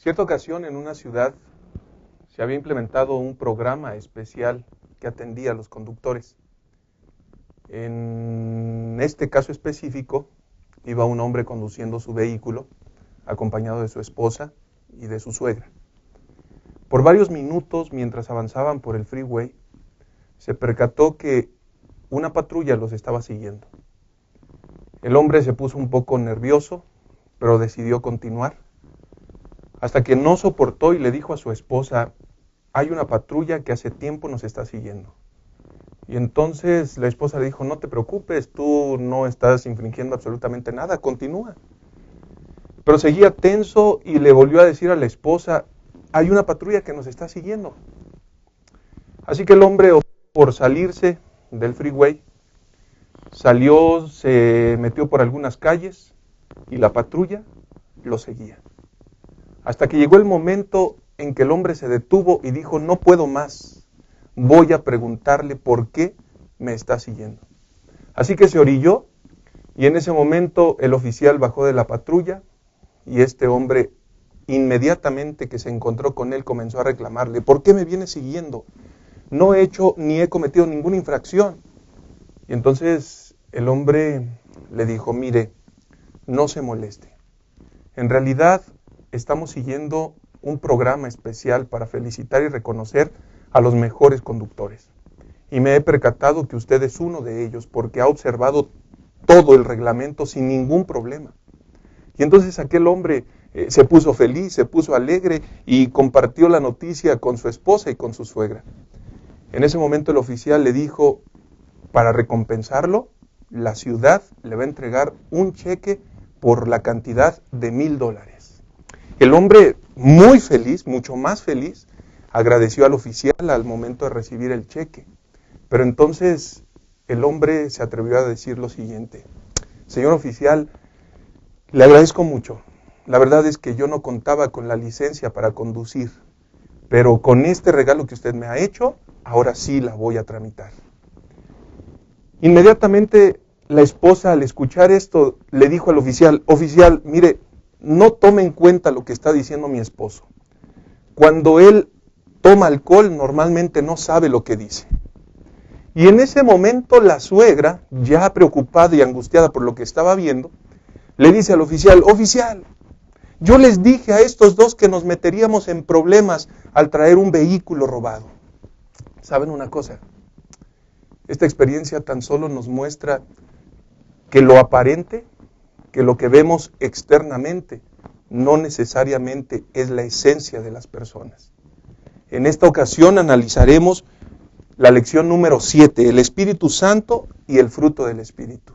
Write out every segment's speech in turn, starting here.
Cierta ocasión en una ciudad se había implementado un programa especial que atendía a los conductores. En este caso específico, iba un hombre conduciendo su vehículo, acompañado de su esposa y de su suegra. Por varios minutos, mientras avanzaban por el freeway, se percató que una patrulla los estaba siguiendo. El hombre se puso un poco nervioso, pero decidió continuar, hasta que no soportó y le dijo a su esposa: hay una patrulla que hace tiempo nos está siguiendo. Y entonces la esposa le dijo: no te preocupes, tú no estás infringiendo absolutamente nada, continúa. Pero seguía tenso y le volvió a decir a la esposa: hay una patrulla que nos está siguiendo. Así que el hombre optó por salirse del freeway, salió, se metió por algunas calles y la patrulla lo seguía. Hasta que llegó el momento en que el hombre se detuvo y dijo: no puedo más, voy a preguntarle por qué me está siguiendo. Así que se orilló y en ese momento el oficial bajó de la patrulla y este hombre, inmediatamente que se encontró con él, comenzó a reclamarle: ¿por qué me viene siguiendo? No he hecho ni he cometido ninguna infracción. Y entonces el hombre le dijo: mire, no se moleste. En realidad estamos siguiendo un programa especial para felicitar y reconocer a los mejores conductores. Y me he percatado que usted es uno de ellos porque ha observado todo el reglamento sin ningún problema. Y entonces aquel hombre se puso feliz, se puso alegre y compartió la noticia con su esposa y con su suegra. En ese momento el oficial le dijo: para recompensarlo, la ciudad le va a entregar un cheque por la cantidad de $1,000. El hombre, muy feliz, mucho más feliz, agradeció al oficial al momento de recibir el cheque. Pero entonces el hombre se atrevió a decir lo siguiente: señor oficial, le agradezco mucho. La verdad es que yo no contaba con la licencia para conducir, pero con este regalo que usted me ha hecho, ahora sí la voy a tramitar. Inmediatamente la esposa, al escuchar esto, le dijo al oficial: oficial, mire, no tome en cuenta lo que está diciendo mi esposo. Cuando él toma alcohol, normalmente no sabe lo que dice. Y en ese momento la suegra, ya preocupada y angustiada por lo que estaba viendo, le dice al oficial: oficial, yo les dije a estos dos que nos meteríamos en problemas al traer un vehículo robado. ¿Saben una cosa? Esta experiencia tan solo nos muestra que lo aparente, que lo que vemos externamente, no necesariamente es la esencia de las personas. En esta ocasión analizaremos la lección número 7, el Espíritu Santo y el fruto del Espíritu.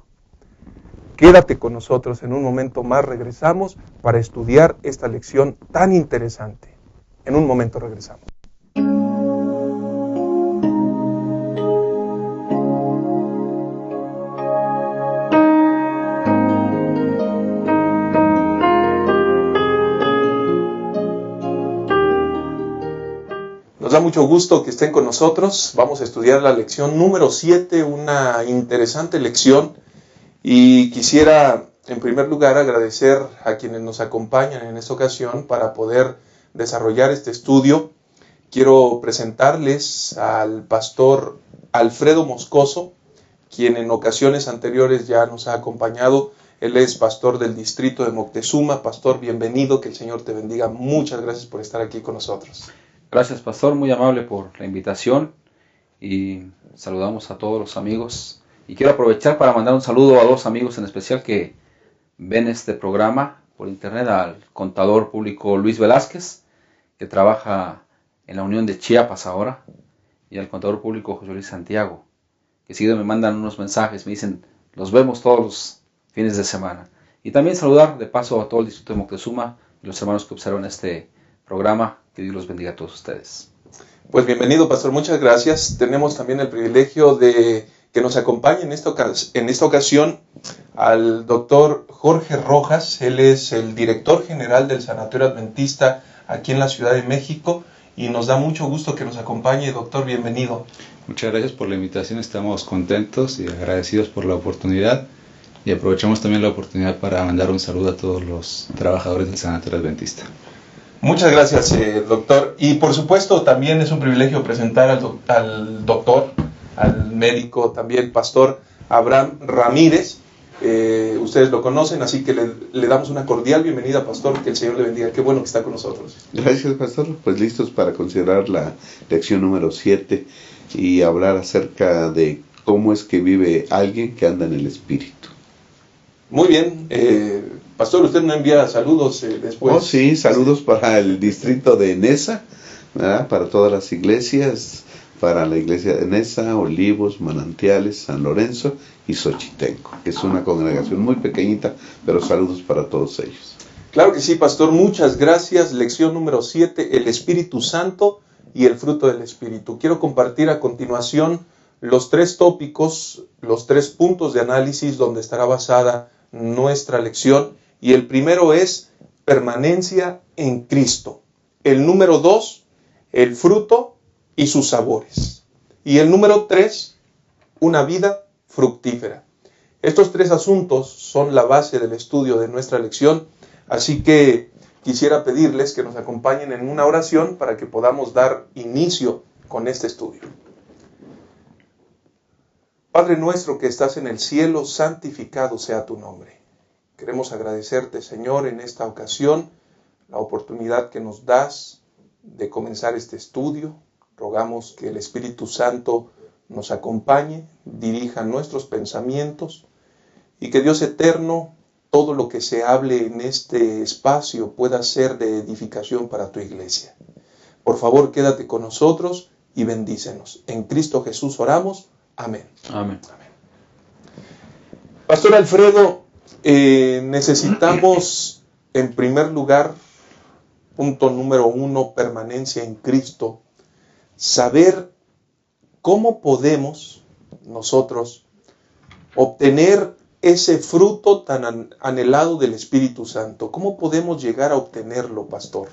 Quédate con nosotros, en un momento más regresamos para estudiar esta lección tan interesante. En un momento regresamos. Nos da mucho gusto que estén con nosotros. Vamos a estudiar la lección número 7, una interesante lección. Y quisiera, en primer lugar, agradecer a quienes nos acompañan en esta ocasión para poder desarrollar este estudio. Quiero presentarles al pastor Alfredo Moscoso, quien en ocasiones anteriores ya nos ha acompañado. Él es pastor del distrito de Moctezuma. Pastor, bienvenido, que el Señor te bendiga. Muchas gracias por estar aquí con nosotros. Gracias, pastor, muy amable por la invitación y saludamos a todos los amigos. Y quiero aprovechar para mandar un saludo a dos amigos en especial que ven este programa por internet: al contador público Luis Velázquez, que trabaja en la Unión de Chiapas ahora, y al contador público José Luis Santiago, que seguido me mandan unos mensajes, me dicen: los vemos todos los fines de semana. Y también saludar de paso a todo el distrito de Moctezuma y los hermanos que observan este programa. Que Dios los bendiga a todos ustedes. Pues bienvenido, pastor, muchas gracias. Tenemos también el privilegio de que nos acompañe en esta ocasión al doctor Jorge Rojas. Él es el director general del Sanatorio Adventista aquí en la Ciudad de México y nos da mucho gusto que nos acompañe. Doctor, bienvenido. Muchas gracias por la invitación, estamos contentos y agradecidos por la oportunidad y aprovechamos también la oportunidad para mandar un saludo a todos los trabajadores del Sanatorio Adventista. Muchas gracias, doctor. Y por supuesto también es un privilegio presentar al doctor, al médico, también pastor Abraham Ramírez. Ustedes lo conocen, así que le damos una cordial bienvenida, pastor. Que el Señor le bendiga. Qué bueno que está con nosotros. Gracias, pastor. Pues listos para considerar la lección número 7 y hablar acerca de cómo es que vive alguien que anda en el Espíritu. Muy bien. Pastor, usted me envía saludos después. Oh, sí, saludos para el distrito de Neza, ¿verdad? Para todas las iglesias, para la iglesia de Neza, Olivos, Manantiales, San Lorenzo y Xochitenco, que es una congregación muy pequeñita, pero saludos para todos ellos. Claro que sí, pastor, muchas gracias. Lección número 7, el Espíritu Santo y el fruto del Espíritu. Quiero compartir a continuación los 3 tópicos, los 3 puntos de análisis donde estará basada nuestra lección. Y el primero es permanencia en Cristo. El número 2, el fruto y sus sabores. Y el número 3, una vida fructífera. Estos 3 asuntos son la base del estudio de nuestra lección, así que quisiera pedirles que nos acompañen en una oración para que podamos dar inicio con este estudio. Padre nuestro que estás en el cielo, santificado sea tu nombre. Queremos agradecerte, Señor, en esta ocasión, la oportunidad que nos das de comenzar este estudio. Rogamos que el Espíritu Santo nos acompañe, dirija nuestros pensamientos y que Dios eterno, todo lo que se hable en este espacio pueda ser de edificación para tu iglesia. Por favor, quédate con nosotros y bendícenos. En Cristo Jesús oramos. Amén. Amén. Amén. Pastor Alfredo, necesitamos en primer lugar, punto número 1, permanencia en Cristo, saber cómo podemos nosotros obtener ese fruto tan anhelado del Espíritu Santo. ¿Cómo podemos llegar a obtenerlo, pastor?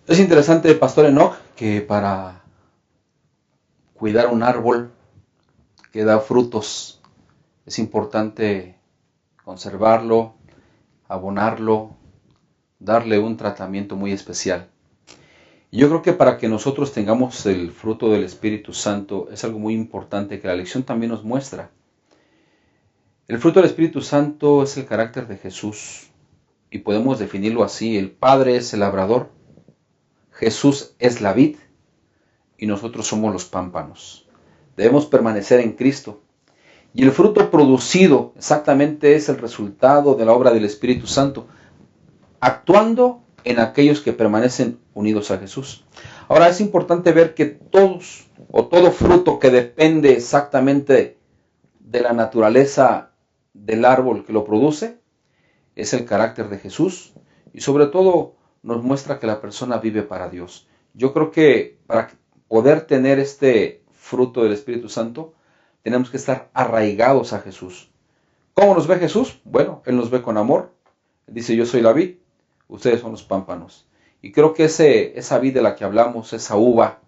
Es interesante, pastor Enoch, que para cuidar un árbol que da frutos es importante conservarlo, abonarlo, darle un tratamiento muy especial. Y yo creo que para que nosotros tengamos el fruto del Espíritu Santo es algo muy importante que la lección también nos muestra. El fruto del Espíritu Santo es el carácter de Jesús y podemos definirlo así: el Padre es el labrador, Jesús es la vid y nosotros somos los pámpanos. Debemos permanecer en Cristo. Y el fruto producido exactamente es el resultado de la obra del Espíritu Santo, actuando en aquellos que permanecen unidos a Jesús. Ahora es importante ver que todos o todo fruto que depende exactamente de la naturaleza del árbol que lo produce es el carácter de Jesús y sobre todo nos muestra que la persona vive para Dios. Yo creo que para poder tener este fruto del Espíritu Santo tenemos que estar arraigados a Jesús. ¿Cómo nos ve Jesús? Bueno, Él nos ve con amor. Él dice: yo soy la vid, ustedes son los pámpanos. Y creo que esa vid de la que hablamos, esa uva,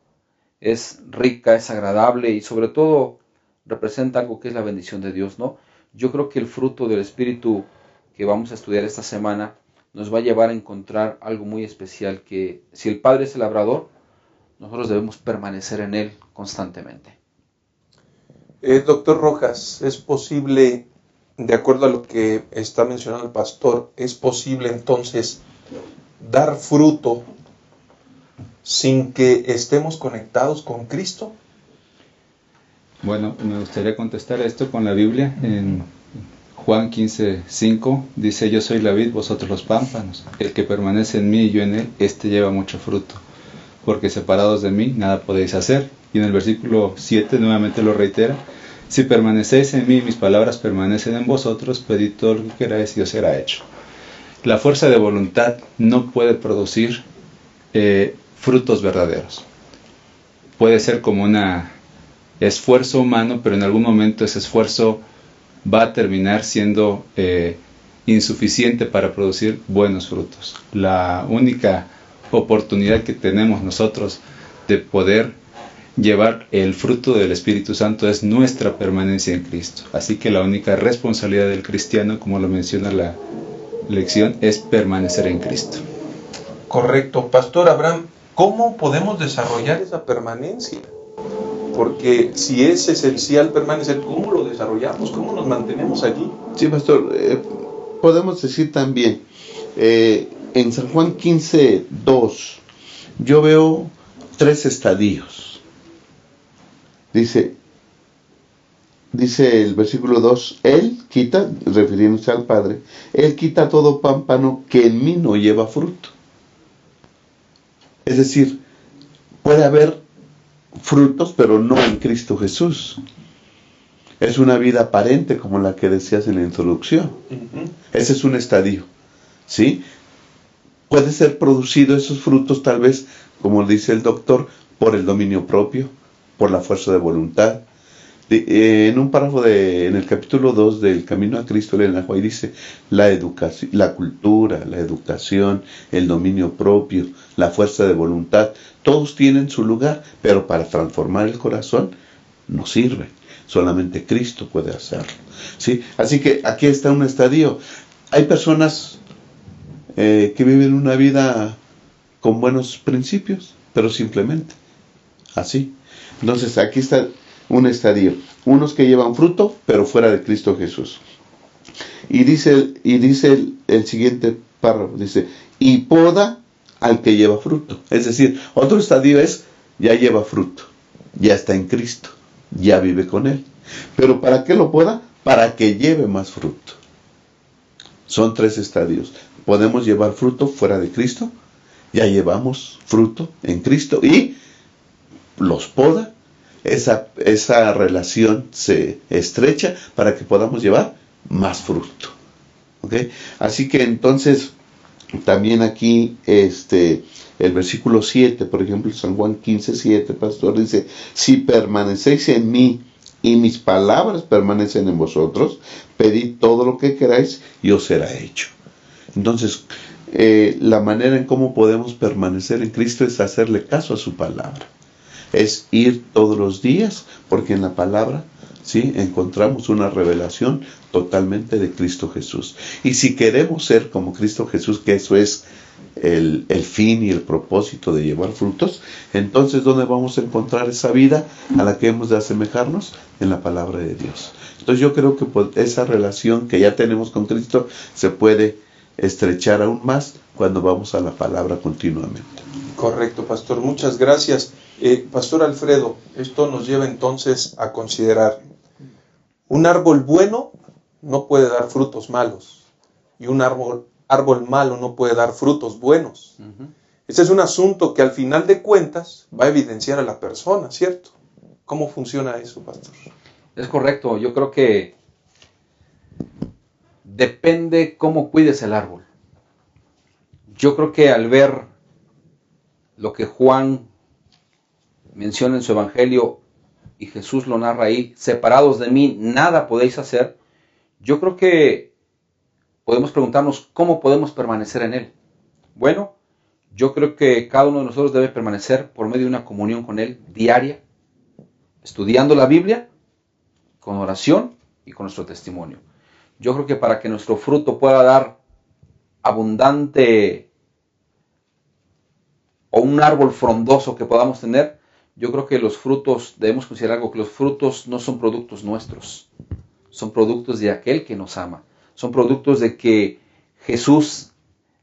es rica, es agradable y sobre todo representa algo que es la bendición de Dios, ¿no? Yo creo que el fruto del Espíritu que vamos a estudiar esta semana nos va a llevar a encontrar algo muy especial, que si el Padre es el labrador, nosotros debemos permanecer en Él constantemente. Doctor Rojas, ¿es posible, de acuerdo a lo que está mencionando el pastor, es posible entonces dar fruto sin que estemos conectados con Cristo? Bueno, me gustaría contestar esto con la Biblia. En Juan 15:5 dice: yo soy la vid, vosotros los pámpanos. El que permanece en mí y yo en él, este lleva mucho fruto, porque separados de mí nada podéis hacer. Y en el versículo 7 nuevamente lo reitera: si permanecéis en mí y mis palabras permanecen en vosotros, pedid todo lo que queráis y os será hecho. La fuerza de voluntad no puede producir frutos verdaderos. Puede ser como un esfuerzo humano, pero en algún momento ese esfuerzo va a terminar siendo insuficiente para producir buenos frutos. La única oportunidad que tenemos nosotros de poder llevar el fruto del Espíritu Santo es nuestra permanencia en Cristo. Así que la única responsabilidad del cristiano, como lo menciona la lección, es permanecer en Cristo. Correcto. Pastor Abraham, ¿cómo podemos desarrollar esa permanencia? Porque si es esencial permanecer, ¿cómo lo desarrollamos? ¿Cómo nos mantenemos allí? Sí, pastor, podemos decir también, en San Juan 15:2, yo veo 3 estadios. Dice el versículo 2, Él quita, refiriéndose al Padre, Él quita todo pámpano que en mí no lleva fruto. Es decir, puede haber frutos, pero no en Cristo Jesús. Es una vida aparente, como la que decías en la introducción. Ese es un estadio, ¿sí? Puede ser producido esos frutos, tal vez, como dice el doctor, por el dominio propio, por la fuerza de voluntad. En un párrafo en el capítulo 2 del Camino a Cristo, Elena White dice, la educación, la cultura, la educación, el dominio propio, la fuerza de voluntad, todos tienen su lugar, pero para transformar el corazón no sirve. Solamente Cristo puede hacerlo, ¿sí? Así que aquí está un estadio. Hay personas que viven una vida con buenos principios, pero simplemente así. Entonces aquí está un estadio. Unos que llevan fruto, pero fuera de Cristo Jesús. Y dice el siguiente párrafo, dice, y poda al que lleva fruto. Es decir, otro estadio es, ya lleva fruto, ya está en Cristo, ya vive con Él. Pero ¿para qué lo poda? Para que lleve más fruto. Son 3 estadios. Podemos llevar fruto fuera de Cristo, ya llevamos fruto en Cristo y los poda. Esa relación se estrecha para que podamos llevar más fruto. ¿Okay? Así que entonces, también aquí, el versículo 7, por ejemplo, San Juan 15:7, pastor, dice, si permanecéis en mí y mis palabras permanecen en vosotros, pedid todo lo que queráis y os será hecho. Entonces, la manera en cómo podemos permanecer en Cristo es hacerle caso a su palabra. Es ir todos los días, porque en la palabra, ¿sí?, encontramos una revelación totalmente de Cristo Jesús. Y si queremos ser como Cristo Jesús, que eso es el fin y el propósito de llevar frutos, entonces ¿dónde vamos a encontrar esa vida a la que hemos de asemejarnos? En la palabra de Dios. Entonces yo creo que esa relación que ya tenemos con Cristo se puede estrechar aún más cuando vamos a la palabra continuamente. Correcto, pastor. Muchas gracias. Pastor Alfredo, esto nos lleva entonces a considerar, un árbol bueno no puede dar frutos malos y un árbol malo no puede dar frutos buenos. Ese es un asunto que al final de cuentas va a evidenciar a la persona, ¿cierto? ¿Cómo funciona eso, pastor? Es correcto. Yo creo que depende cómo cuides el árbol. Yo creo que al ver lo que Juan menciona en su evangelio y Jesús lo narra ahí, separados de mí nada podéis hacer, yo creo que podemos preguntarnos cómo podemos permanecer en Él. Bueno, yo creo que cada uno de nosotros debe permanecer por medio de una comunión con Él diaria, estudiando la Biblia, con oración y con nuestro testimonio. Yo creo que para que nuestro fruto pueda dar abundante o un árbol frondoso que podamos tener, yo creo que los frutos, debemos considerar algo, que los frutos no son productos nuestros, son productos de aquel que nos ama, son productos de que Jesús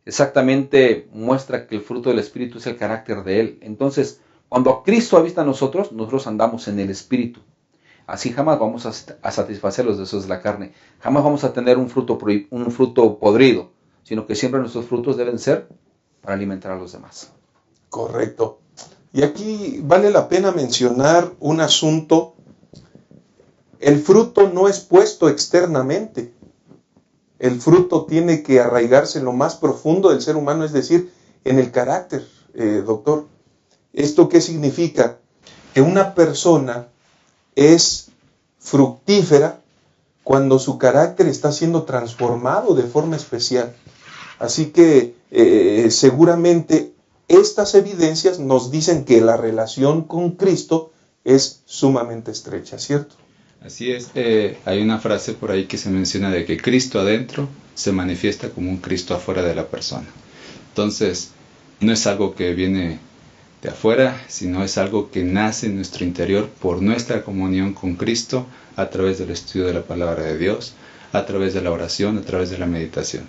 exactamente muestra que el fruto del Espíritu es el carácter de Él. Entonces, cuando Cristo habita en nosotros, nosotros andamos en el Espíritu. Así jamás vamos a satisfacer los deseos de la carne, jamás vamos a tener un fruto podrido, sino que siempre nuestros frutos deben ser para alimentar a los demás. Correcto. Y aquí vale la pena mencionar un asunto. El fruto no es puesto externamente. El fruto tiene que arraigarse en lo más profundo del ser humano, es decir, en el carácter, doctor. ¿Esto qué significa? Que una persona es fructífera cuando su carácter está siendo transformado de forma especial. Así que seguramente estas evidencias nos dicen que la relación con Cristo es sumamente estrecha, ¿cierto? Así es, hay una frase por ahí que se menciona de que Cristo adentro se manifiesta como un Cristo afuera de la persona. Entonces, no es algo que viene de afuera, sino es algo que nace en nuestro interior por nuestra comunión con Cristo a través del estudio de la palabra de Dios, a través de la oración, a través de la meditación.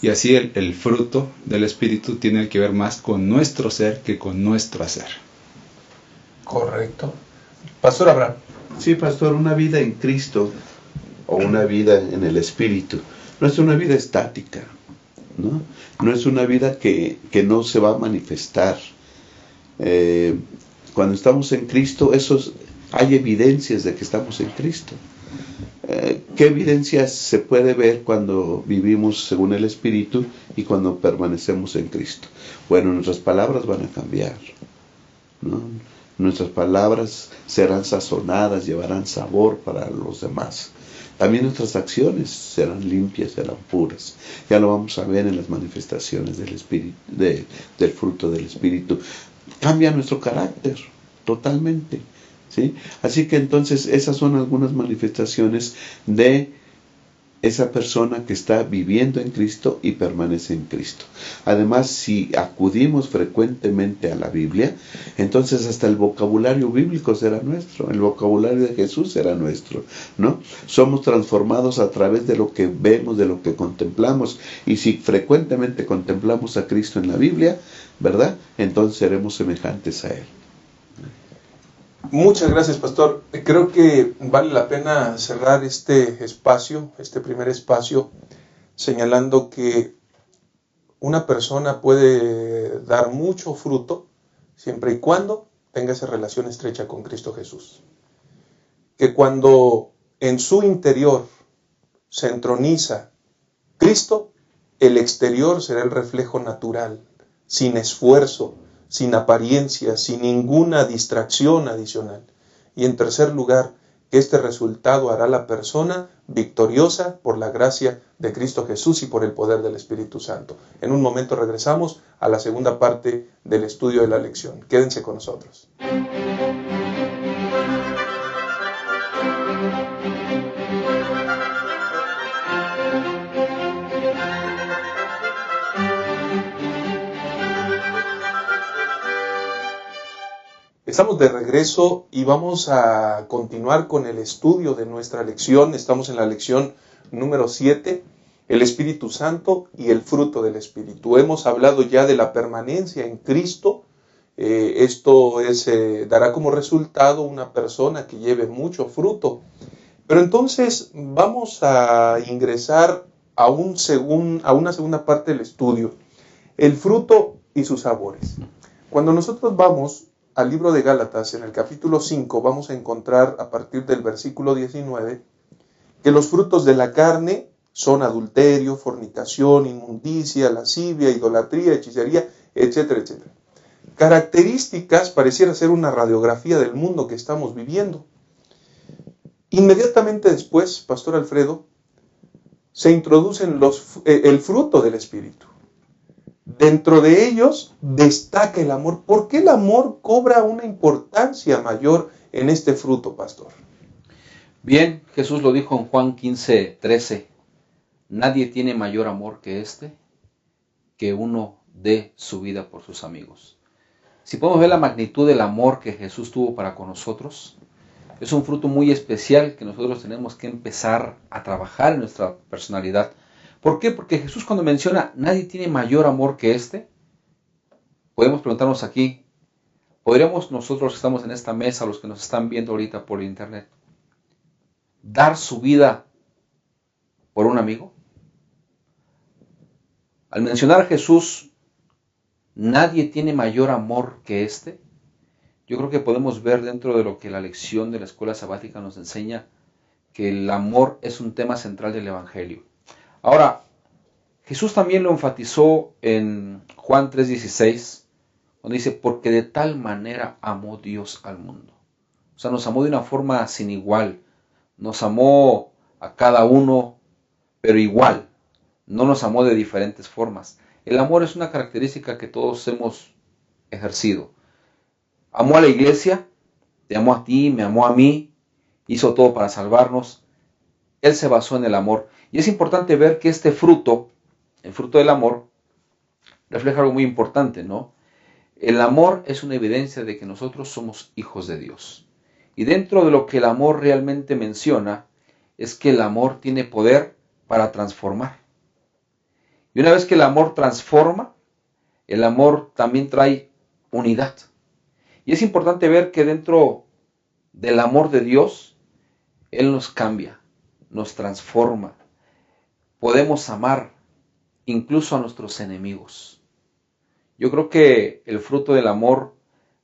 Y así el fruto del Espíritu tiene que ver más con nuestro ser que con nuestro hacer. Correcto. Pastor Abraham. Sí, pastor, una vida en Cristo o una vida en el Espíritu no es una vida estática, ¿no? No es una vida que no se va a manifestar. Cuando estamos en Cristo, hay evidencias de que estamos en Cristo. ¿Qué evidencias se puede ver cuando vivimos según el Espíritu y cuando permanecemos en Cristo? Bueno, nuestras palabras van a cambiar, ¿no? Nuestras palabras serán sazonadas, llevarán sabor para los demás. También nuestras acciones serán limpias, serán puras. Ya lo vamos a ver en las manifestaciones del Espíritu, del fruto del Espíritu. Cambia nuestro carácter totalmente, ¿sí? Así que entonces esas son algunas manifestaciones de esa persona que está viviendo en Cristo y permanece en Cristo. Además, si acudimos frecuentemente a la Biblia, entonces hasta el vocabulario bíblico será nuestro, el vocabulario de Jesús será nuestro, ¿no? Somos transformados a través de lo que vemos, de lo que contemplamos, y si frecuentemente contemplamos a Cristo en la Biblia, ¿verdad? Entonces seremos semejantes a Él. Muchas gracias, pastor. Creo que vale la pena cerrar este espacio, este primer espacio, señalando que una persona puede dar mucho fruto siempre y cuando tenga esa relación estrecha con Cristo Jesús. Que cuando en su interior se entroniza Cristo, el exterior será el reflejo natural, sin esfuerzo, sin apariencia, sin ninguna distracción adicional. Y en tercer lugar, que este resultado hará la persona victoriosa por la gracia de Cristo Jesús y por el poder del Espíritu Santo. En un momento regresamos a la segunda parte del estudio de la lección. Quédense con nosotros. Estamos de regreso y vamos a continuar con el estudio de nuestra lección. Estamos en la lección número 7, el Espíritu Santo y el fruto del Espíritu. Hemos hablado ya de la permanencia en Cristo. Esto dará como resultado una persona que lleve mucho fruto. Pero entonces vamos a ingresar a una segunda parte del estudio, el fruto y sus sabores. Cuando nosotros vamos al libro de Gálatas, en el capítulo 5, vamos a encontrar a partir del versículo 19 que los frutos de la carne son adulterio, fornicación, inmundicia, lascivia, idolatría, hechicería, etcétera, etcétera. Características pareciera ser una radiografía del mundo que estamos viviendo. Inmediatamente después, Pastor Alfredo, se introducen el fruto del Espíritu. Dentro de ellos destaca el amor. ¿Por qué el amor cobra una importancia mayor en este fruto, pastor? Bien, Jesús lo dijo en Juan 15:13. Nadie tiene mayor amor que este, que uno dé su vida por sus amigos. Si podemos ver la magnitud del amor que Jesús tuvo para con nosotros, es un fruto muy especial que nosotros tenemos que empezar a trabajar en nuestra personalidad. ¿Por qué? Porque Jesús cuando menciona nadie tiene mayor amor que este, podemos preguntarnos aquí, ¿podríamos nosotros que estamos en esta mesa, los que nos están viendo ahorita por internet, dar su vida por un amigo? Al mencionar a Jesús, nadie tiene mayor amor que este, yo creo que podemos ver dentro de lo que la lección de la escuela sabática nos enseña, que el amor es un tema central del Evangelio. Ahora, Jesús también lo enfatizó en Juan 3:16, donde dice, porque de tal manera amó Dios al mundo. O sea, nos amó de una forma sin igual. Nos amó a cada uno, pero igual. No nos amó de diferentes formas. El amor es una característica que todos hemos ejercido. Amó a la iglesia, te amó a ti, me amó a mí, hizo todo para salvarnos. Él se basó en el amor. Y es importante ver que este fruto, el fruto del amor, refleja algo muy importante, ¿no? El amor es una evidencia de que nosotros somos hijos de Dios. Y dentro de lo que el amor realmente menciona, es que el amor tiene poder para transformar. Y una vez que el amor transforma, el amor también trae unidad. Y es importante ver que dentro del amor de Dios, Él nos cambia, nos transforma. Podemos amar incluso a nuestros enemigos. Yo creo que el fruto del amor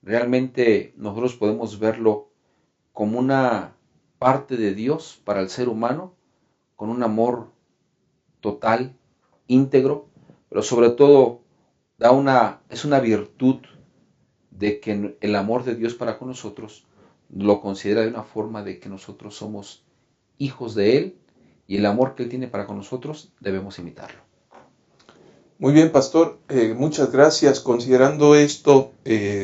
realmente nosotros podemos verlo como una parte de Dios para el ser humano, con un amor total, íntegro, pero sobre todo es una virtud de que el amor de Dios para con nosotros lo considera de una forma de que nosotros somos hijos de Él y el amor que Él tiene para con nosotros debemos imitarlo. Muy bien, pastor, muchas gracias. Considerando esto,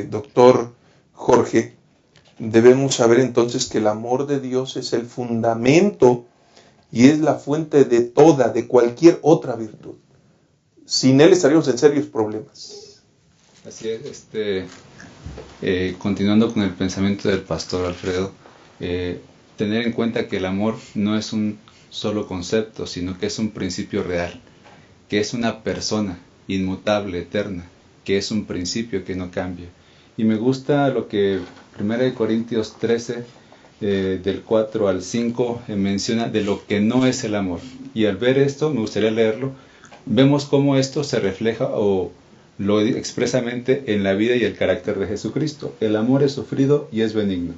doctor Jorge, debemos saber entonces que el amor de Dios es el fundamento y es la fuente de cualquier otra virtud. Sin Él estaríamos en serios problemas. Así es, continuando con el pensamiento del pastor Alfredo, tener en cuenta que el amor no es un solo concepto, sino que es un principio real, que es una persona inmutable, eterna, que es un principio que no cambia. Y me gusta lo que 1 Corintios 13, del 4 al 5, menciona de lo que no es el amor. Y al ver esto, me gustaría leerlo, vemos cómo esto se refleja o lo expresamente en la vida y el carácter de Jesucristo. El amor es sufrido y es benigno.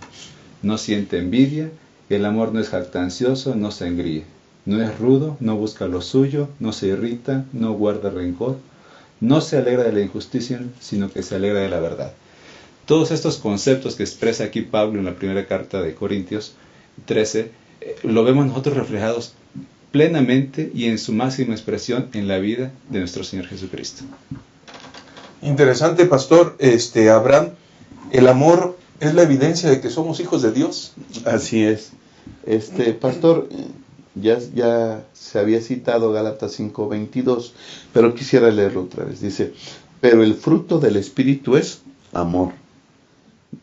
No siente envidia, el amor no es jactancioso, no se engríe. No es rudo, no busca lo suyo, no se irrita, no guarda rencor, no se alegra de la injusticia, sino que se alegra de la verdad. Todos estos conceptos que expresa aquí Pablo en la primera carta de Corintios 13, lo vemos nosotros reflejados plenamente y en su máxima expresión en la vida de nuestro Señor Jesucristo. Interesante, pastor. Abraham, el amor es la evidencia de que somos hijos de Dios. Así es. Pastor, ya se había citado Gálatas 5:22, pero quisiera leerlo otra vez. Dice, pero el fruto del Espíritu es amor,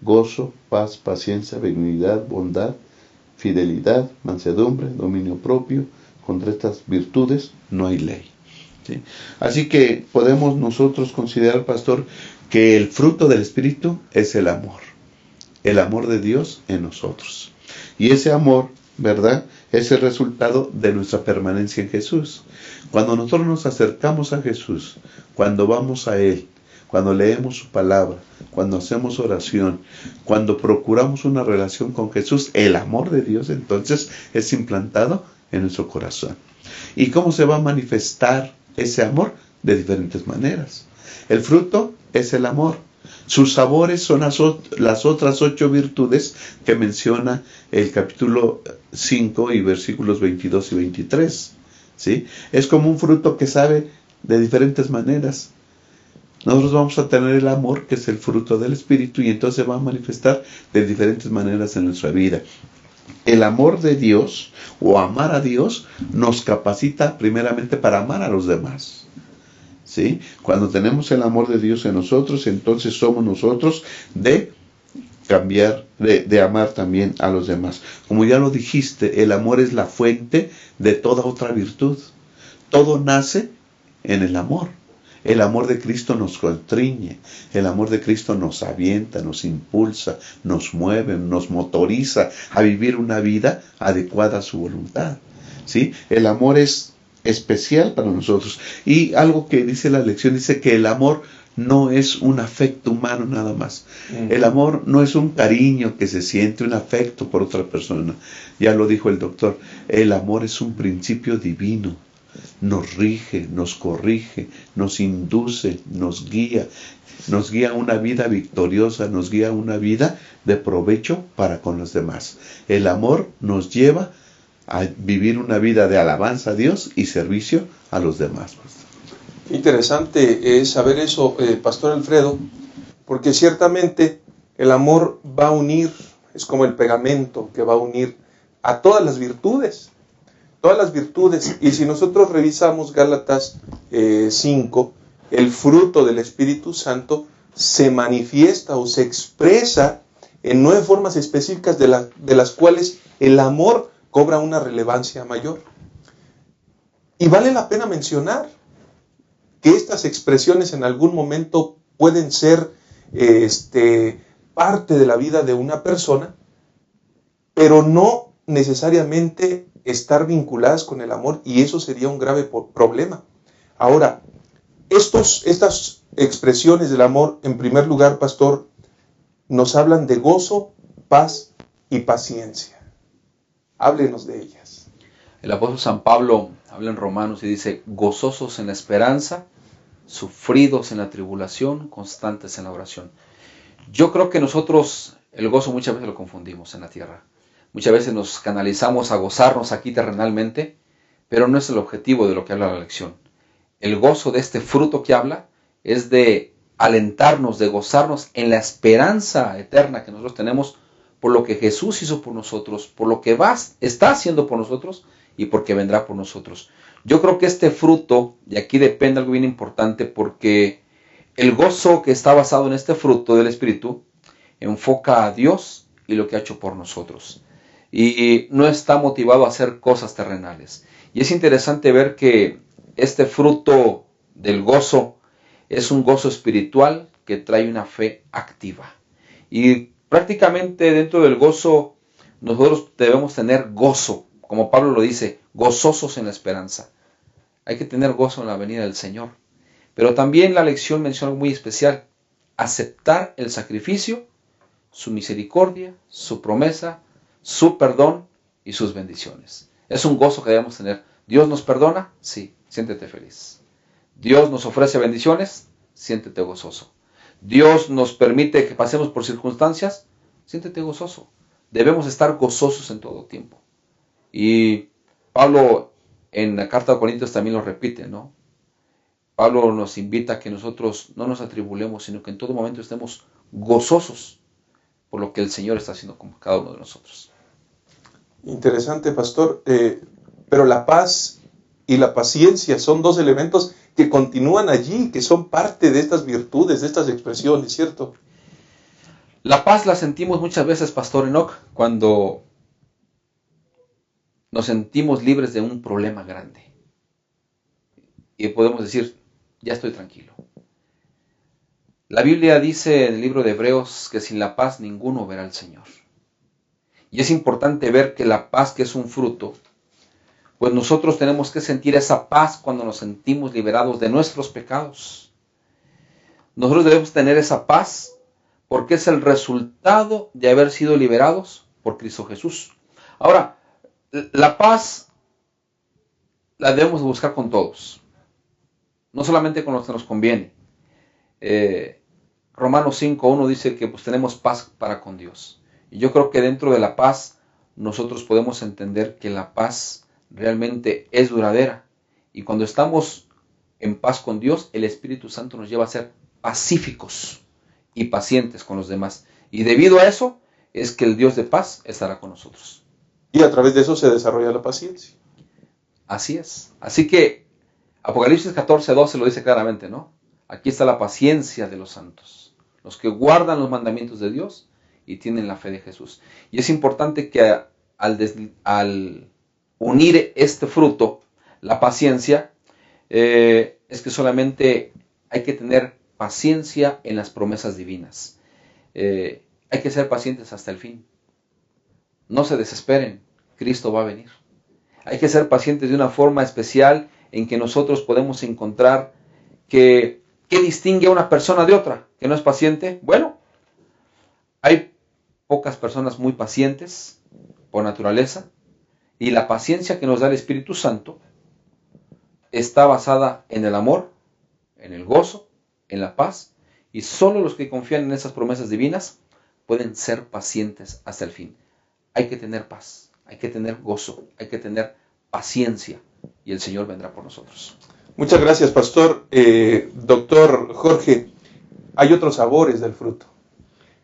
gozo, paz, paciencia, benignidad, bondad, fidelidad, mansedumbre, dominio propio. Contra estas virtudes no hay ley. ¿Sí? Así que podemos nosotros considerar, pastor, que el fruto del Espíritu es el amor de Dios en nosotros. Y ese amor, ¿verdad?, es el resultado de nuestra permanencia en Jesús. Cuando nosotros nos acercamos a Jesús, cuando vamos a Él, cuando leemos su palabra, cuando hacemos oración, cuando procuramos una relación con Jesús, el amor de Dios entonces es implantado en nuestro corazón. ¿Y cómo se va a manifestar ese amor? De diferentes maneras. El fruto es el amor. Sus sabores son las otras 8 virtudes que menciona el capítulo 5 y versículos 22 y 23. ¿Sí? Es como un fruto que sabe de diferentes maneras. Nosotros vamos a tener el amor, que es el fruto del Espíritu, y entonces va a manifestar de diferentes maneras en nuestra vida. El amor de Dios, o amar a Dios, nos capacita primeramente para amar a los demás. ¿Sí? Cuando tenemos el amor de Dios en nosotros, entonces somos nosotros de cambiar, de amar también a los demás. Como ya lo dijiste, el amor es la fuente de toda otra virtud. Todo nace en el amor. El amor de Cristo nos constriñe, el amor de Cristo nos avienta, nos impulsa, nos mueve, nos motoriza a vivir una vida adecuada a su voluntad. ¿Sí? El amor es especial para nosotros. Y algo que dice la lección, dice que el amor no es un afecto humano nada más. El amor no es un cariño que se siente, un afecto por otra persona. Ya lo dijo el doctor, el amor es un principio divino. Nos rige, nos corrige, nos induce, nos guía a una vida victoriosa, nos guía a una vida de provecho para con los demás. El amor nos lleva a vivir una vida de alabanza a Dios y servicio a los demás. Interesante es saber eso, Pastor Alfredo, porque ciertamente el amor va a unir, es como el pegamento que va a unir a todas las virtudes. Todas las virtudes. Y si nosotros revisamos Gálatas 5, el fruto del Espíritu Santo se manifiesta o se expresa en 9 formas específicas de las cuales el amor cobra una relevancia mayor. Y vale la pena mencionar que estas expresiones en algún momento pueden ser parte de la vida de una persona, pero no necesariamente estar vinculadas con el amor, y eso sería un grave problema. Ahora, estas expresiones del amor, en primer lugar, pastor, nos hablan de gozo, paz y paciencia. Háblenos de ellas. El apóstol San Pablo habla en Romanos y dice: gozosos en la esperanza, sufridos en la tribulación, constantes en la oración. Yo creo que nosotros el gozo muchas veces lo confundimos en la tierra. Muchas veces nos canalizamos a gozarnos aquí terrenalmente, pero no es el objetivo de lo que habla la lección. El gozo de este fruto que habla es de alentarnos, de gozarnos en la esperanza eterna que nosotros tenemos por lo que Jesús hizo por nosotros, por lo que está haciendo por nosotros y porque vendrá por nosotros. Yo creo que este fruto, y aquí depende algo bien importante, porque el gozo que está basado en este fruto del Espíritu enfoca a Dios y lo que ha hecho por nosotros. Y no está motivado a hacer cosas terrenales. Y es interesante ver que este fruto del gozo es un gozo espiritual que trae una fe activa. Y prácticamente dentro del gozo nosotros debemos tener gozo, como Pablo lo dice, gozosos en la esperanza. Hay que tener gozo en la venida del Señor. Pero también la lección menciona algo muy especial: aceptar el sacrificio, su misericordia, su promesa, su perdón y sus bendiciones. Es un gozo que debemos tener. ¿Dios nos perdona? Sí, siéntete feliz. ¿Dios nos ofrece bendiciones? Siéntete gozoso. ¿Dios nos permite que pasemos por circunstancias? Siéntete gozoso. Debemos estar gozosos en todo tiempo. Y Pablo en la carta de Corintios también lo repite, ¿no? Pablo nos invita a que nosotros no nos atribulemos, sino que en todo momento estemos gozosos por lo que el Señor está haciendo con cada uno de nosotros. Interesante, pastor. Pero la paz y la paciencia son 2 elementos que continúan allí, que son parte de estas virtudes, de estas expresiones, ¿cierto? La paz la sentimos muchas veces, pastor Enoch, cuando nos sentimos libres de un problema grande. Y podemos decir: ya estoy tranquilo. La Biblia dice en el libro de Hebreos que sin la paz ninguno verá al Señor. Y es importante ver que la paz, que es un fruto, pues nosotros tenemos que sentir esa paz cuando nos sentimos liberados de nuestros pecados. Nosotros debemos tener esa paz porque es el resultado de haber sido liberados por Cristo Jesús. Ahora, la paz la debemos buscar con todos, no solamente con los que nos conviene. Romanos 5:1 dice que pues tenemos paz para con Dios. Y yo creo que dentro de la paz nosotros podemos entender que la paz realmente es duradera. Y cuando estamos en paz con Dios, el Espíritu Santo nos lleva a ser pacíficos y pacientes con los demás. Y debido a eso es que el Dios de paz estará con nosotros. Y a través de eso se desarrolla la paciencia. Así es. Así que Apocalipsis 14:12 lo dice claramente, ¿no? Aquí está la paciencia de los santos, los que guardan los mandamientos de Dios y tienen la fe de Jesús. Y es importante que al unir este fruto, la paciencia, es que solamente hay que tener paciencia en las promesas divinas. Hay que ser pacientes hasta el fin. No se desesperen, Cristo va a venir. Hay que ser pacientes de una forma especial en que nosotros podemos encontrar ¿qué distingue a una persona de otra que no es paciente? Bueno, hay pocas personas muy pacientes por naturaleza, y la paciencia que nos da el Espíritu Santo está basada en el amor, en el gozo, en la paz, y solo los que confían en esas promesas divinas pueden ser pacientes hasta el fin. Hay que tener paz, hay que tener gozo, hay que tener paciencia, y el Señor vendrá por nosotros. Muchas gracias, pastor. Doctor Jorge, hay otros sabores del fruto.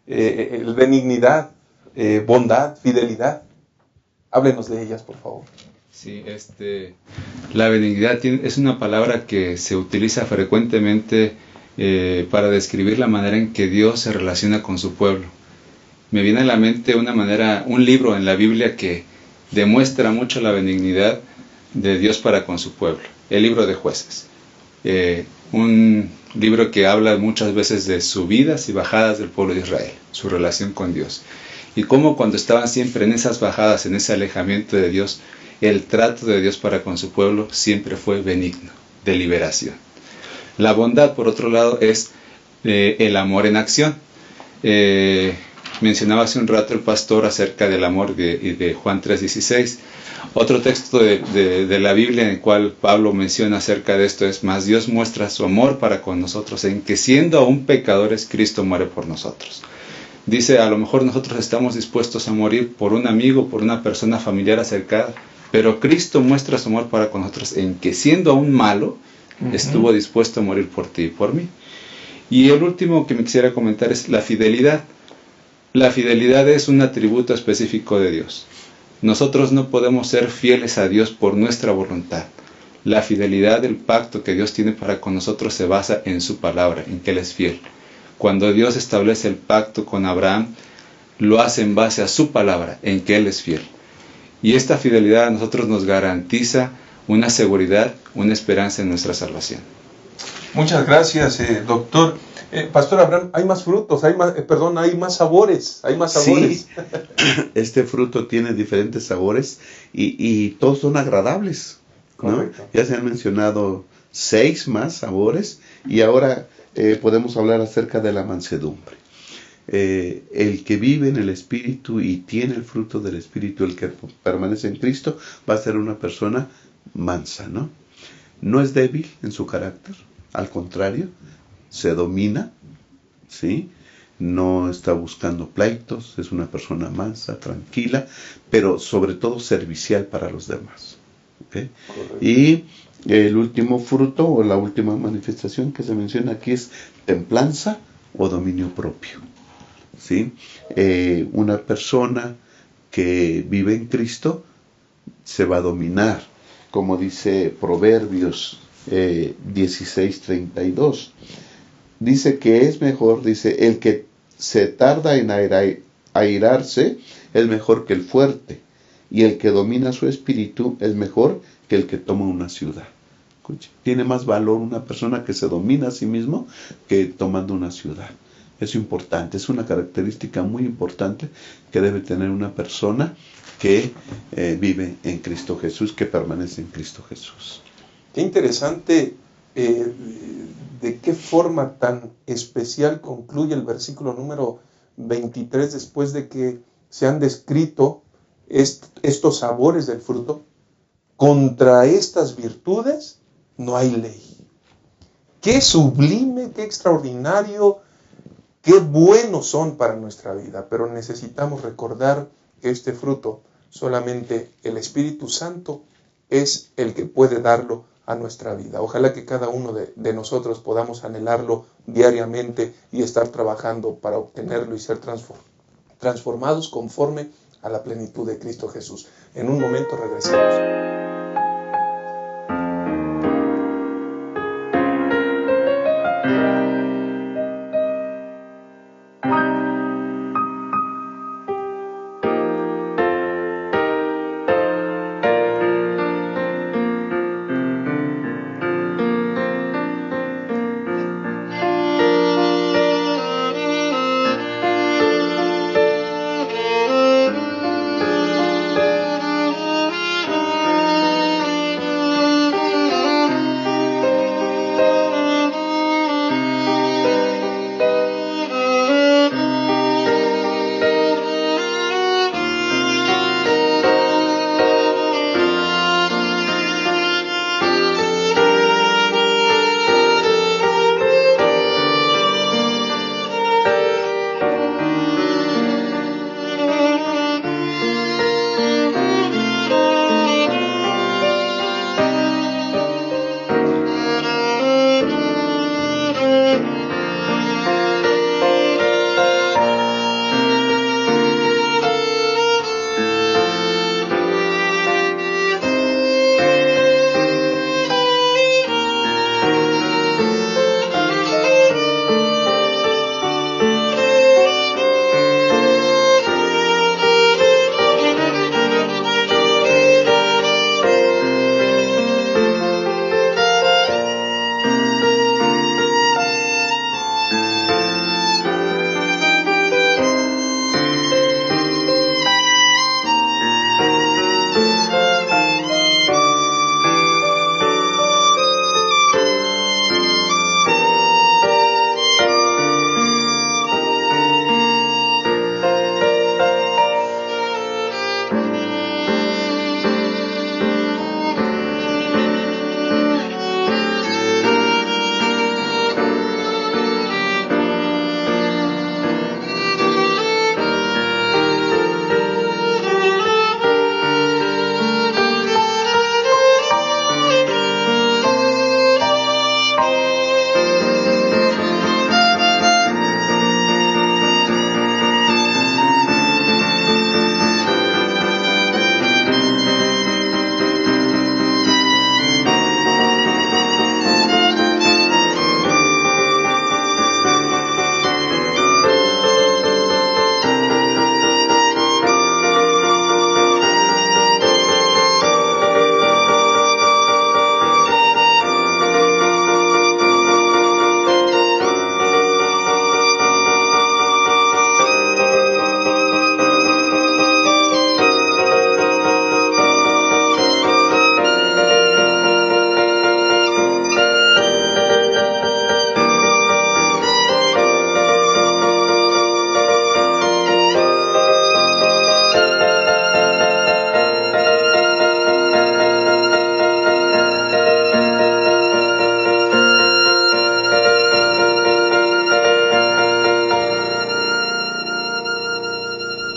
Benignidad, bondad, fidelidad. Háblenos de ellas, por favor. Sí, La benignidad es una palabra que se utiliza frecuentemente para describir la manera en que Dios se relaciona con su pueblo. Me viene a la mente un libro en la Biblia que demuestra mucho la benignidad de Dios para con su pueblo, el libro de Jueces. Un libro que habla muchas veces de subidas y bajadas del pueblo de Israel, su relación con Dios. Y cómo cuando estaban siempre en esas bajadas, en ese alejamiento de Dios, el trato de Dios para con su pueblo siempre fue benigno, de liberación. La bondad, por otro lado, es el amor en acción. Mencionaba hace un rato el pastor acerca del amor de Juan 3:16. Otro texto de la Biblia en el cual Pablo menciona acerca de esto es: mas Dios muestra su amor para con nosotros en que siendo aún pecadores, Cristo muere por nosotros. Dice, a lo mejor nosotros estamos dispuestos a morir por un amigo, por una persona familiar acercada, pero Cristo muestra su amor para con nosotros en que siendo aún malo, estuvo dispuesto a morir por ti y por mí. Y el último que me quisiera comentar es la fidelidad. La fidelidad es un atributo específico de Dios. Nosotros no podemos ser fieles a Dios por nuestra voluntad. La fidelidad del pacto que Dios tiene para con nosotros se basa en su palabra, en que Él es fiel. Cuando Dios establece el pacto con Abraham, lo hace en base a su palabra, en que Él es fiel. Y esta fidelidad a nosotros nos garantiza una seguridad, una esperanza en nuestra salvación. Muchas gracias, doctor. Pastor Abraham, hay más frutos, hay más sabores, Sí, este fruto tiene diferentes sabores y todos son agradables, ¿no? Correcto. Ya se han mencionado 6 más sabores y ahora podemos hablar acerca de la mansedumbre. El que vive en el Espíritu y tiene el fruto del Espíritu, el que permanece en Cristo, va a ser una persona mansa, ¿no? No es débil en su carácter, al contrario, se domina, ¿sí? No está buscando pleitos, es una persona mansa, tranquila, pero sobre todo servicial para los demás, ¿okay? Y el último fruto o la última manifestación que se menciona aquí es templanza o dominio propio, ¿sí? Una persona que vive en Cristo se va a dominar, como dice Proverbios 16:32. Dice que es mejor, dice, el que se tarda en airarse es mejor que el fuerte, y el que domina su espíritu es mejor que el que toma una ciudad. Escuche, tiene más valor una persona que se domina a sí mismo que tomando una ciudad. Es importante, es una característica muy importante que debe tener una persona que vive en Cristo Jesús, que permanece en Cristo Jesús. Qué interesante, de qué forma tan especial concluye el versículo número 23 después de que se han descrito estos sabores del fruto. Contra estas virtudes no hay ley. Qué sublime, qué extraordinario, qué buenos son para nuestra vida, pero necesitamos recordar que este fruto solamente el Espíritu Santo es el que puede darlo a nuestra vida. Ojalá que cada uno de nosotros podamos anhelarlo diariamente y estar trabajando para obtenerlo y ser transformados conforme a la plenitud de Cristo Jesús. En un momento regresamos.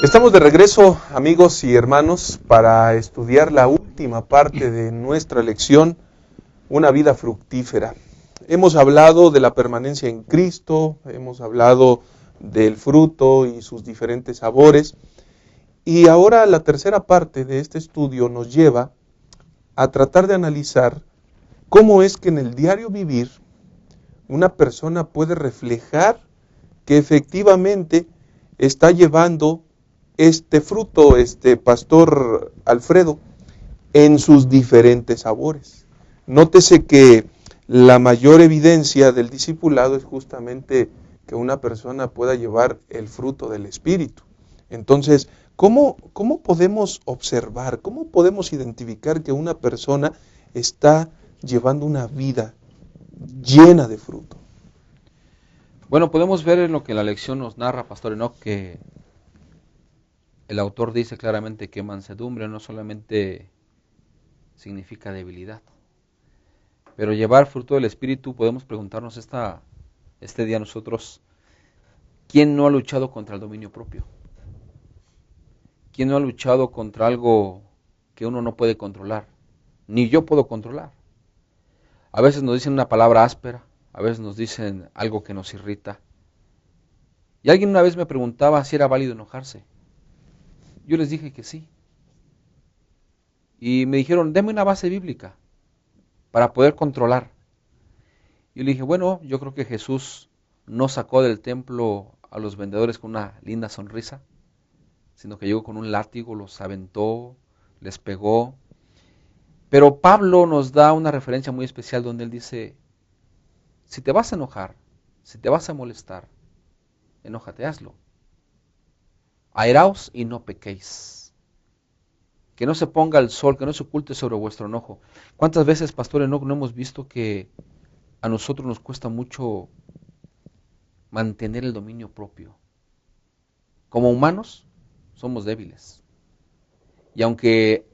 Estamos de regreso, amigos y hermanos, para estudiar la última parte de nuestra lección, una vida fructífera. Hemos hablado de la permanencia en Cristo, hemos hablado del fruto y sus diferentes sabores, y ahora la tercera parte de este estudio nos lleva a tratar de analizar cómo es que en el diario vivir una persona puede reflejar que efectivamente está llevando este fruto, Pastor Alfredo, en sus diferentes sabores. Nótese que la mayor evidencia del discipulado es justamente que una persona pueda llevar el fruto del Espíritu. Entonces, ¿cómo podemos observar, cómo podemos identificar que una persona está llevando una vida llena de fruto? Bueno, podemos ver en lo que la lección nos narra, Pastor Enoch, que el autor dice claramente que mansedumbre no solamente significa debilidad, pero llevar fruto del Espíritu, podemos preguntarnos este día nosotros, ¿quién no ha luchado contra el dominio propio? ¿Quién no ha luchado contra algo que uno no puede controlar? Ni yo puedo controlar. A veces nos dicen una palabra áspera, a veces nos dicen algo que nos irrita. Y alguien una vez me preguntaba si era válido enojarse. Yo les dije que sí. Y me dijeron, deme una base bíblica para poder controlar. Y le dije, bueno, yo creo que Jesús no sacó del templo a los vendedores con una linda sonrisa, sino que llegó con un látigo, los aventó, les pegó. Pero Pablo nos da una referencia muy especial donde él dice, si te vas a enojar, si te vas a molestar, enójate, hazlo. Airaos y no pequéis. Que no se ponga el sol, que no se oculte sobre vuestro enojo. ¿Cuántas veces, Pastor Enoch, no hemos visto que a nosotros nos cuesta mucho mantener el dominio propio? Como humanos, somos débiles. Y aunque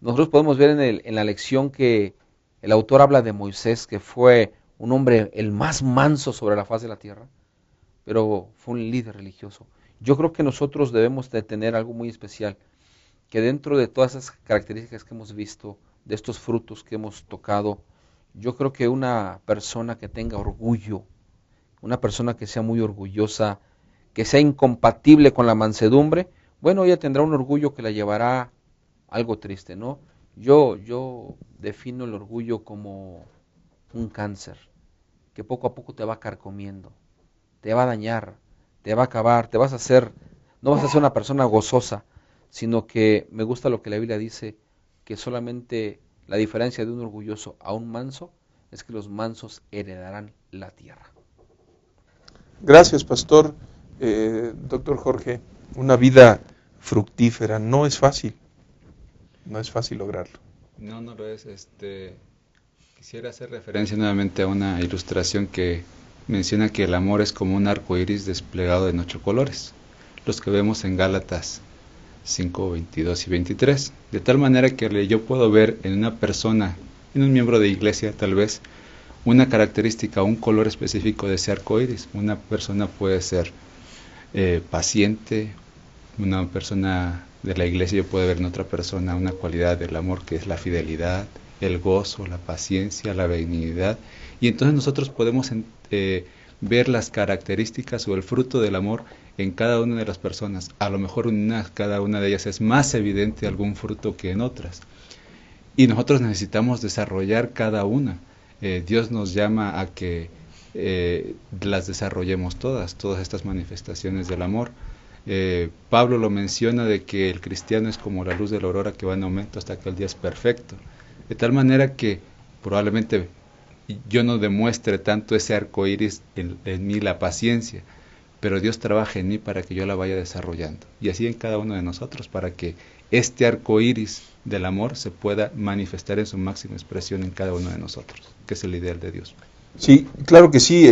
nosotros podemos ver en la lección que el autor habla de Moisés, que fue un hombre el más manso sobre la faz de la tierra, pero fue un líder religioso. Yo creo que nosotros debemos de tener algo muy especial, que dentro de todas esas características que hemos visto, de estos frutos que hemos tocado, yo creo que una persona que tenga orgullo, una persona que sea muy orgullosa, que sea incompatible con la mansedumbre, bueno, ella tendrá un orgullo que la llevará a algo triste, ¿no? Yo defino el orgullo como un cáncer, que poco a poco te va carcomiendo, te va a dañar, te va a acabar, no vas a ser una persona gozosa, sino que me gusta lo que la Biblia dice, que solamente la diferencia de un orgulloso a un manso es que los mansos heredarán la tierra. Gracias, Pastor. Doctor Jorge, una vida fructífera no es fácil lograrlo. No lo es. Quisiera hacer referencia nuevamente a una ilustración que menciona que el amor es como un arco iris desplegado en 8 colores, los que vemos en Gálatas 5, 22 y 23, de tal manera que yo puedo ver en una persona, en un miembro de iglesia tal vez, una característica, un color específico de ese arco iris. Una persona puede ser paciente, una persona de la iglesia yo puedo ver en otra persona una cualidad del amor que es la fidelidad, el gozo, la paciencia, la benignidad, y entonces nosotros podemos ver las características o el fruto del amor en cada una de las personas. A lo mejor cada una de ellas es más evidente algún fruto que en otras, y nosotros necesitamos desarrollar cada una. Dios nos llama a que las desarrollemos todas estas manifestaciones del amor. Pablo lo menciona de que el cristiano es como la luz de la aurora que va en aumento hasta que el día es perfecto, de tal manera que probablemente yo no demuestre tanto ese arco iris en mí, la paciencia, pero Dios trabaja en mí para que yo la vaya desarrollando, y así en cada uno de nosotros, para que este arco iris del amor se pueda manifestar en su máxima expresión en cada uno de nosotros, que es el ideal de Dios. Sí, claro que sí,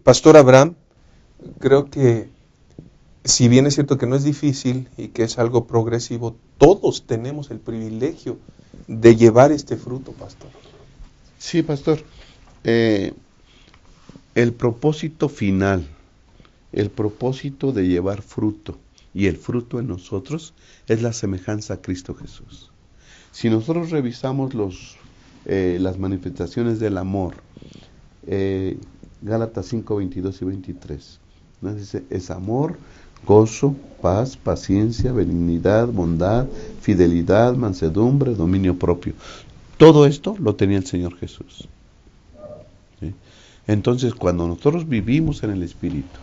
Pastor Abraham, creo que si bien es cierto que no es difícil y que es algo progresivo, todos tenemos el privilegio de llevar este fruto, Pastor. Sí, Pastor. El propósito final, el propósito de llevar fruto y el fruto en nosotros es la semejanza a Cristo Jesús. Si nosotros revisamos las manifestaciones del amor, Gálatas 5, 22 y 23, ¿no? Dice, es amor, gozo, paz, paciencia, benignidad, bondad, fidelidad, mansedumbre, dominio propio. Todo esto lo tenía el Señor Jesús. ¿Sí? Entonces, cuando nosotros vivimos en el Espíritu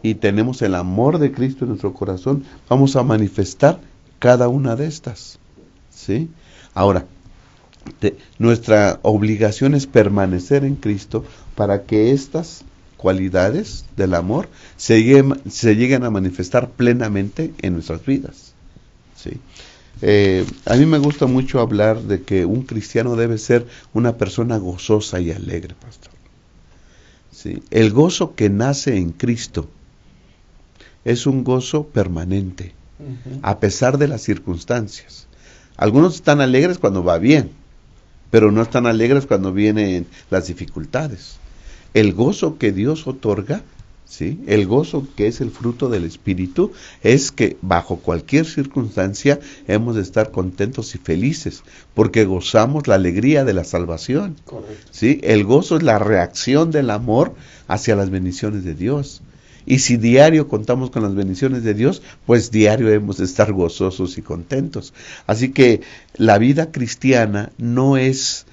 y tenemos el amor de Cristo en nuestro corazón, vamos a manifestar cada una de estas. ¿Sí? Ahora, nuestra obligación es permanecer en Cristo para que estas cualidades del amor se lleguen a manifestar plenamente en nuestras vidas. ¿Sí? A mí me gusta mucho hablar de que un cristiano debe ser una persona gozosa y alegre, pastor. ¿Sí? El gozo que nace en Cristo es un gozo permanente, a pesar de las circunstancias. Algunos están alegres cuando va bien, pero no están alegres cuando vienen las dificultades. El gozo que Dios otorga, ¿sí? El gozo que es el fruto del Espíritu, es que bajo cualquier circunstancia hemos de estar contentos y felices, porque gozamos la alegría de la salvación. Correcto. ¿Sí? El gozo es la reacción del amor hacia las bendiciones de Dios. Y si diario contamos con las bendiciones de Dios, pues diario hemos de estar gozosos y contentos. Así que la vida cristiana no es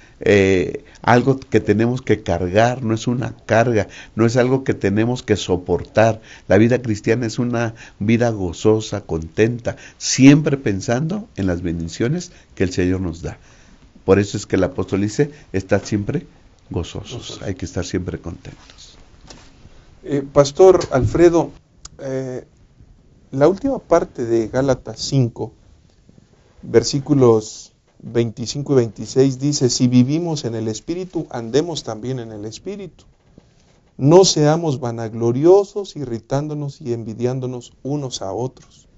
algo que tenemos que cargar, no es una carga, no es algo que tenemos que soportar. La vida cristiana es una vida gozosa, contenta, siempre pensando en las bendiciones que el Señor nos da. Por eso es que el apóstol dice, estad siempre gozosos, hay que estar siempre contentos. Pastor Alfredo, la última parte de Gálatas 5, versículos 25 y 26 dice, si vivimos en el Espíritu, andemos también en el Espíritu. No seamos vanagloriosos, irritándonos y envidiándonos unos a otros.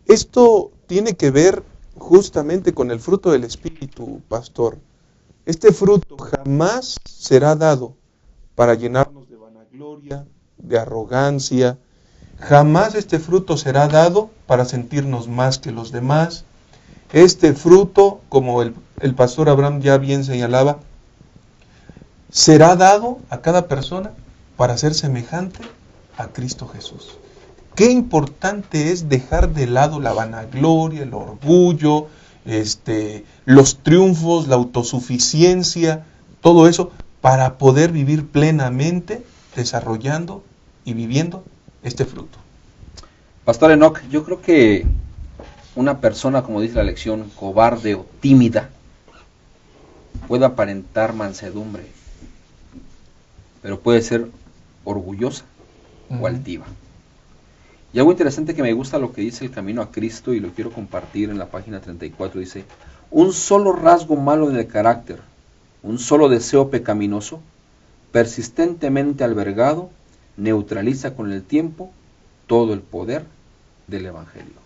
Esto tiene que ver justamente con el fruto del Espíritu, pastor. Este fruto jamás será dado para llenarnos de vanagloria, de arrogancia. Jamás este fruto será dado para sentirnos más que los demás. Este fruto, como el pastor Abraham ya bien señalaba, será dado a cada persona para ser semejante a Cristo Jesús. Qué importante es dejar de lado la vanagloria, el orgullo, los triunfos, la autosuficiencia, todo eso, para poder vivir plenamente, desarrollando y viviendo este fruto. Pastor Enoch, yo creo que una persona, como dice la lección, cobarde o tímida, puede aparentar mansedumbre, pero puede ser orgullosa o altiva. Y algo interesante que me gusta lo que dice el Camino a Cristo, y lo quiero compartir en la página 34, dice, un solo rasgo malo del carácter, un solo deseo pecaminoso, persistentemente albergado, neutraliza con el tiempo todo el poder del Evangelio.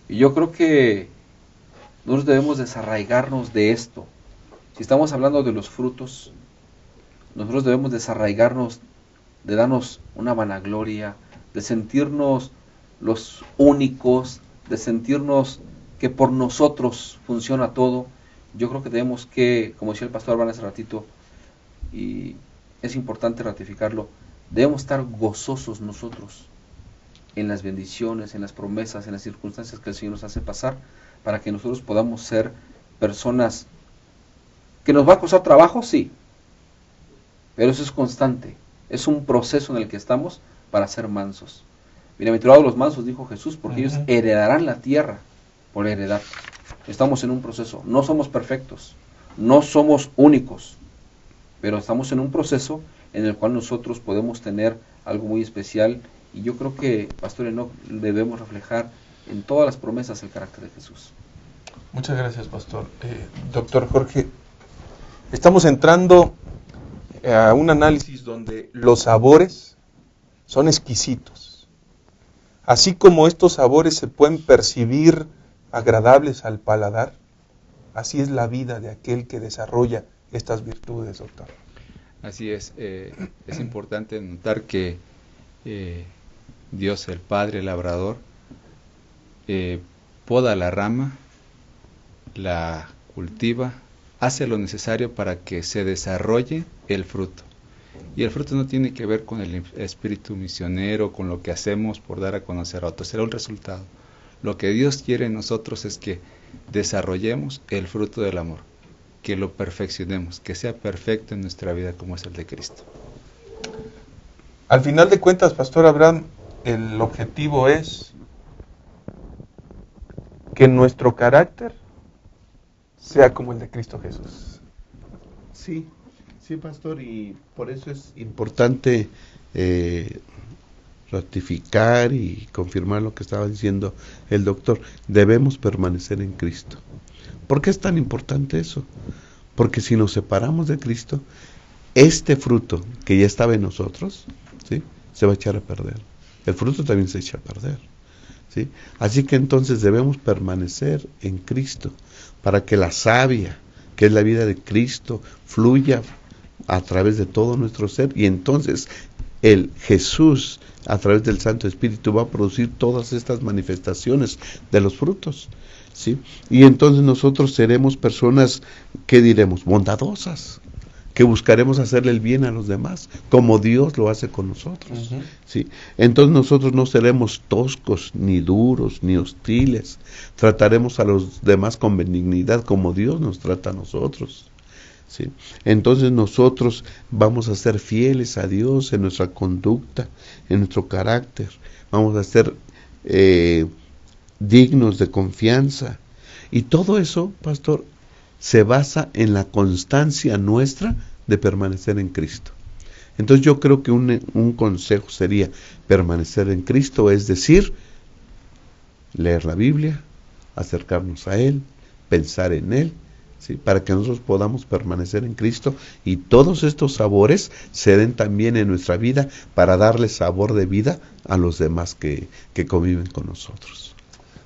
Y yo creo que nosotros debemos desarraigarnos de esto. Si estamos hablando de los frutos, nosotros debemos desarraigarnos de darnos una vanagloria, de sentirnos los únicos, de sentirnos que por nosotros funciona todo. Yo creo que debemos que, como decía el pastor Abraham hace ratito, y es importante ratificarlo, debemos estar gozosos nosotros en las bendiciones, en las promesas, en las circunstancias que el Señor nos hace pasar, para que nosotros podamos ser personas que nos va a costar trabajo, sí, pero eso es constante, es un proceso en el que estamos para ser mansos. Bienaventurados los mansos, dijo Jesús, porque ellos heredarán la tierra por heredad. Estamos en un proceso, no somos perfectos, no somos únicos, pero estamos en un proceso en el cual nosotros podemos tener algo muy especial. Y yo creo que, Pastor Enoch, debemos reflejar en todas las promesas el carácter de Jesús. Muchas gracias, pastor. Doctor Jorge, estamos entrando a un análisis donde los sabores son exquisitos. Así como estos sabores se pueden percibir agradables al paladar, así es la vida de aquel que desarrolla estas virtudes, doctor. Así es importante notar que Dios el Padre labrador poda la rama, la cultiva, hace lo necesario para que se desarrolle el fruto. Y el fruto no tiene que ver con el espíritu misionero, con lo que hacemos por dar a conocer a otros, será un resultado. Lo que Dios quiere en nosotros es que desarrollemos el fruto del amor, que lo perfeccionemos, que sea perfecto en nuestra vida como es el de Cristo. Al final de cuentas, Pastor Abraham, el objetivo es que nuestro carácter sea como el de Cristo Jesús. Sí, sí, pastor, y por eso es importante ratificar y confirmar lo que estaba diciendo el doctor. Debemos permanecer en Cristo. ¿Por qué es tan importante eso? Porque si nos separamos de Cristo, este fruto que ya estaba en nosotros, ¿sí?, se va a echar a perder. El fruto también se echa a perder, ¿sí? Así que entonces debemos permanecer en Cristo para que la savia, que es la vida de Cristo, fluya a través de todo nuestro ser, y entonces el Jesús, a través del Santo Espíritu, va a producir todas estas manifestaciones de los frutos, ¿sí? Y entonces nosotros seremos personas, ¿qué diremos? Bondadosas, que buscaremos hacerle el bien a los demás, como Dios lo hace con nosotros, ¿sí? Entonces nosotros no seremos toscos, ni duros, ni hostiles. Trataremos a los demás con benignidad, como Dios nos trata a nosotros, ¿sí? Entonces nosotros vamos a ser fieles a Dios en nuestra conducta, en nuestro carácter. Vamos a ser dignos de confianza. Y todo eso, pastor, se basa en la constancia nuestra de permanecer en Cristo. Entonces yo creo que un consejo sería permanecer en Cristo, es decir, leer la Biblia, acercarnos a Él, pensar en Él, ¿sí?, para que nosotros podamos permanecer en Cristo y todos estos sabores se den también en nuestra vida para darle sabor de vida a los demás que conviven con nosotros.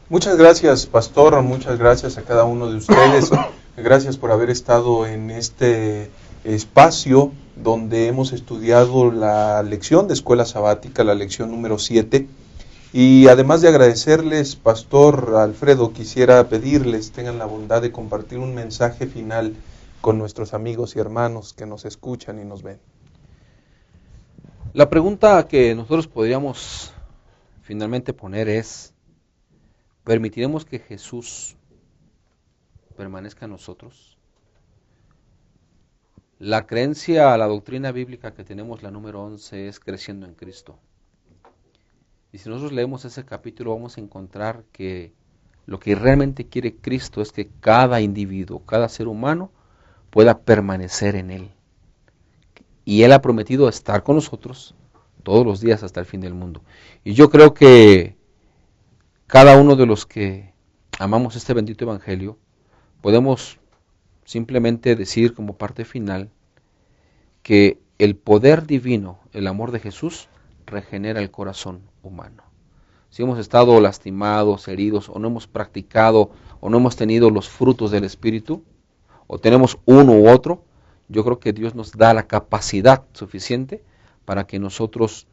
Muchas gracias, pastor, muchas gracias a cada uno de ustedes. Gracias por haber estado en este espacio donde hemos estudiado la lección de escuela sabática, la lección número 7. Y además de agradecerles, Pastor Alfredo, quisiera pedirles, tengan la bondad de compartir un mensaje final con nuestros amigos y hermanos que nos escuchan y nos ven. La pregunta que nosotros podríamos finalmente poner es, ¿permitiremos que Jesús permanezca en nosotros? La creencia, la doctrina bíblica que tenemos, la número 11, es creciendo en Cristo. Y si nosotros leemos ese capítulo, vamos a encontrar que lo que realmente quiere Cristo es que cada individuo, cada ser humano, pueda permanecer en Él. Y Él ha prometido estar con nosotros todos los días hasta el fin del mundo. Y yo creo que cada uno de los que amamos este bendito evangelio, podemos simplemente decir como parte final que el poder divino, el amor de Jesús, regenera el corazón humano. Si hemos estado lastimados, heridos, o no hemos practicado, o no hemos tenido los frutos del Espíritu, o tenemos uno u otro, yo creo que Dios nos da la capacidad suficiente para que nosotros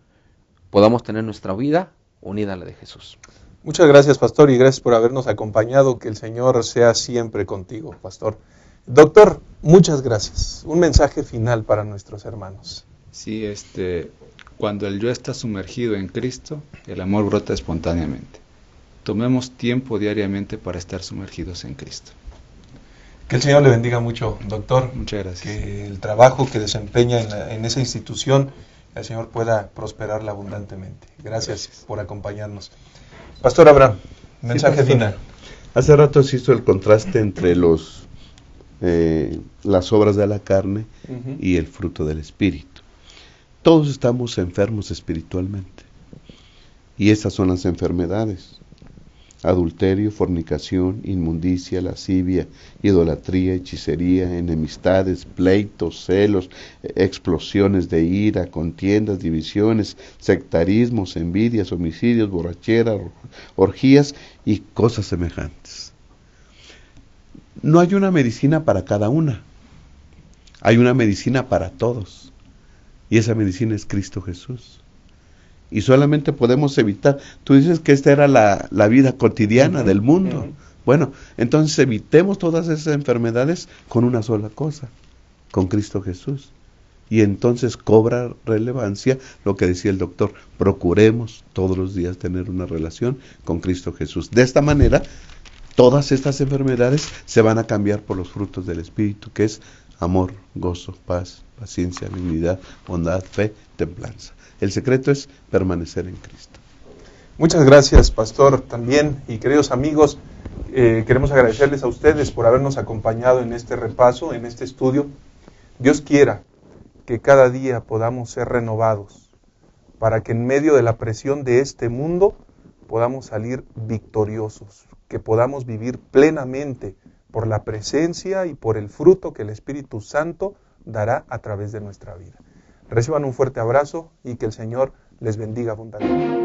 podamos tener nuestra vida unida a la de Jesús. Muchas gracias, Pastor, y gracias por habernos acompañado. Que el Señor sea siempre contigo, Pastor. Doctor, muchas gracias. Un mensaje final para nuestros hermanos. Sí, cuando el yo está sumergido en Cristo, el amor brota espontáneamente. Tomemos tiempo diariamente para estar sumergidos en Cristo. Que el Señor le bendiga mucho, doctor. Muchas gracias. Que el trabajo que desempeña en esa institución, el Señor pueda prosperarla abundantemente. Gracias por acompañarnos. Pastor Abraham, mensaje final. Hace rato se hizo el contraste entre las obras de la carne y el fruto del Espíritu. Todos estamos enfermos espiritualmente. Y esas son las enfermedades: adulterio, fornicación, inmundicia, lascivia, idolatría, hechicería, enemistades, pleitos, celos, explosiones de ira, contiendas, divisiones, sectarismos, envidias, homicidios, borrachera, orgías y cosas semejantes. No hay una medicina para cada una. Hay una medicina para todos. Y esa medicina es Cristo Jesús. y solamente podemos evitar. Tú dices que esta era la vida cotidiana del mundo. Bueno, entonces evitemos todas esas enfermedades con una sola cosa, con Cristo Jesús. Y entonces cobra relevancia lo que decía el doctor, procuremos todos los días tener una relación con Cristo Jesús. De esta manera, todas estas enfermedades se van a cambiar por los frutos del Espíritu, que es amor, gozo, paz, paciencia, benignidad, bondad, fe, templanza. El secreto es permanecer en Cristo. Muchas gracias, pastor, también, y queridos amigos, queremos agradecerles a ustedes por habernos acompañado en este repaso, en este estudio. Dios quiera que cada día podamos ser renovados, para que en medio de la presión de este mundo podamos salir victoriosos, que podamos vivir plenamente por la presencia y por el fruto que el Espíritu Santo dará a través de nuestra vida. Reciban un fuerte abrazo y que el Señor les bendiga abundantemente.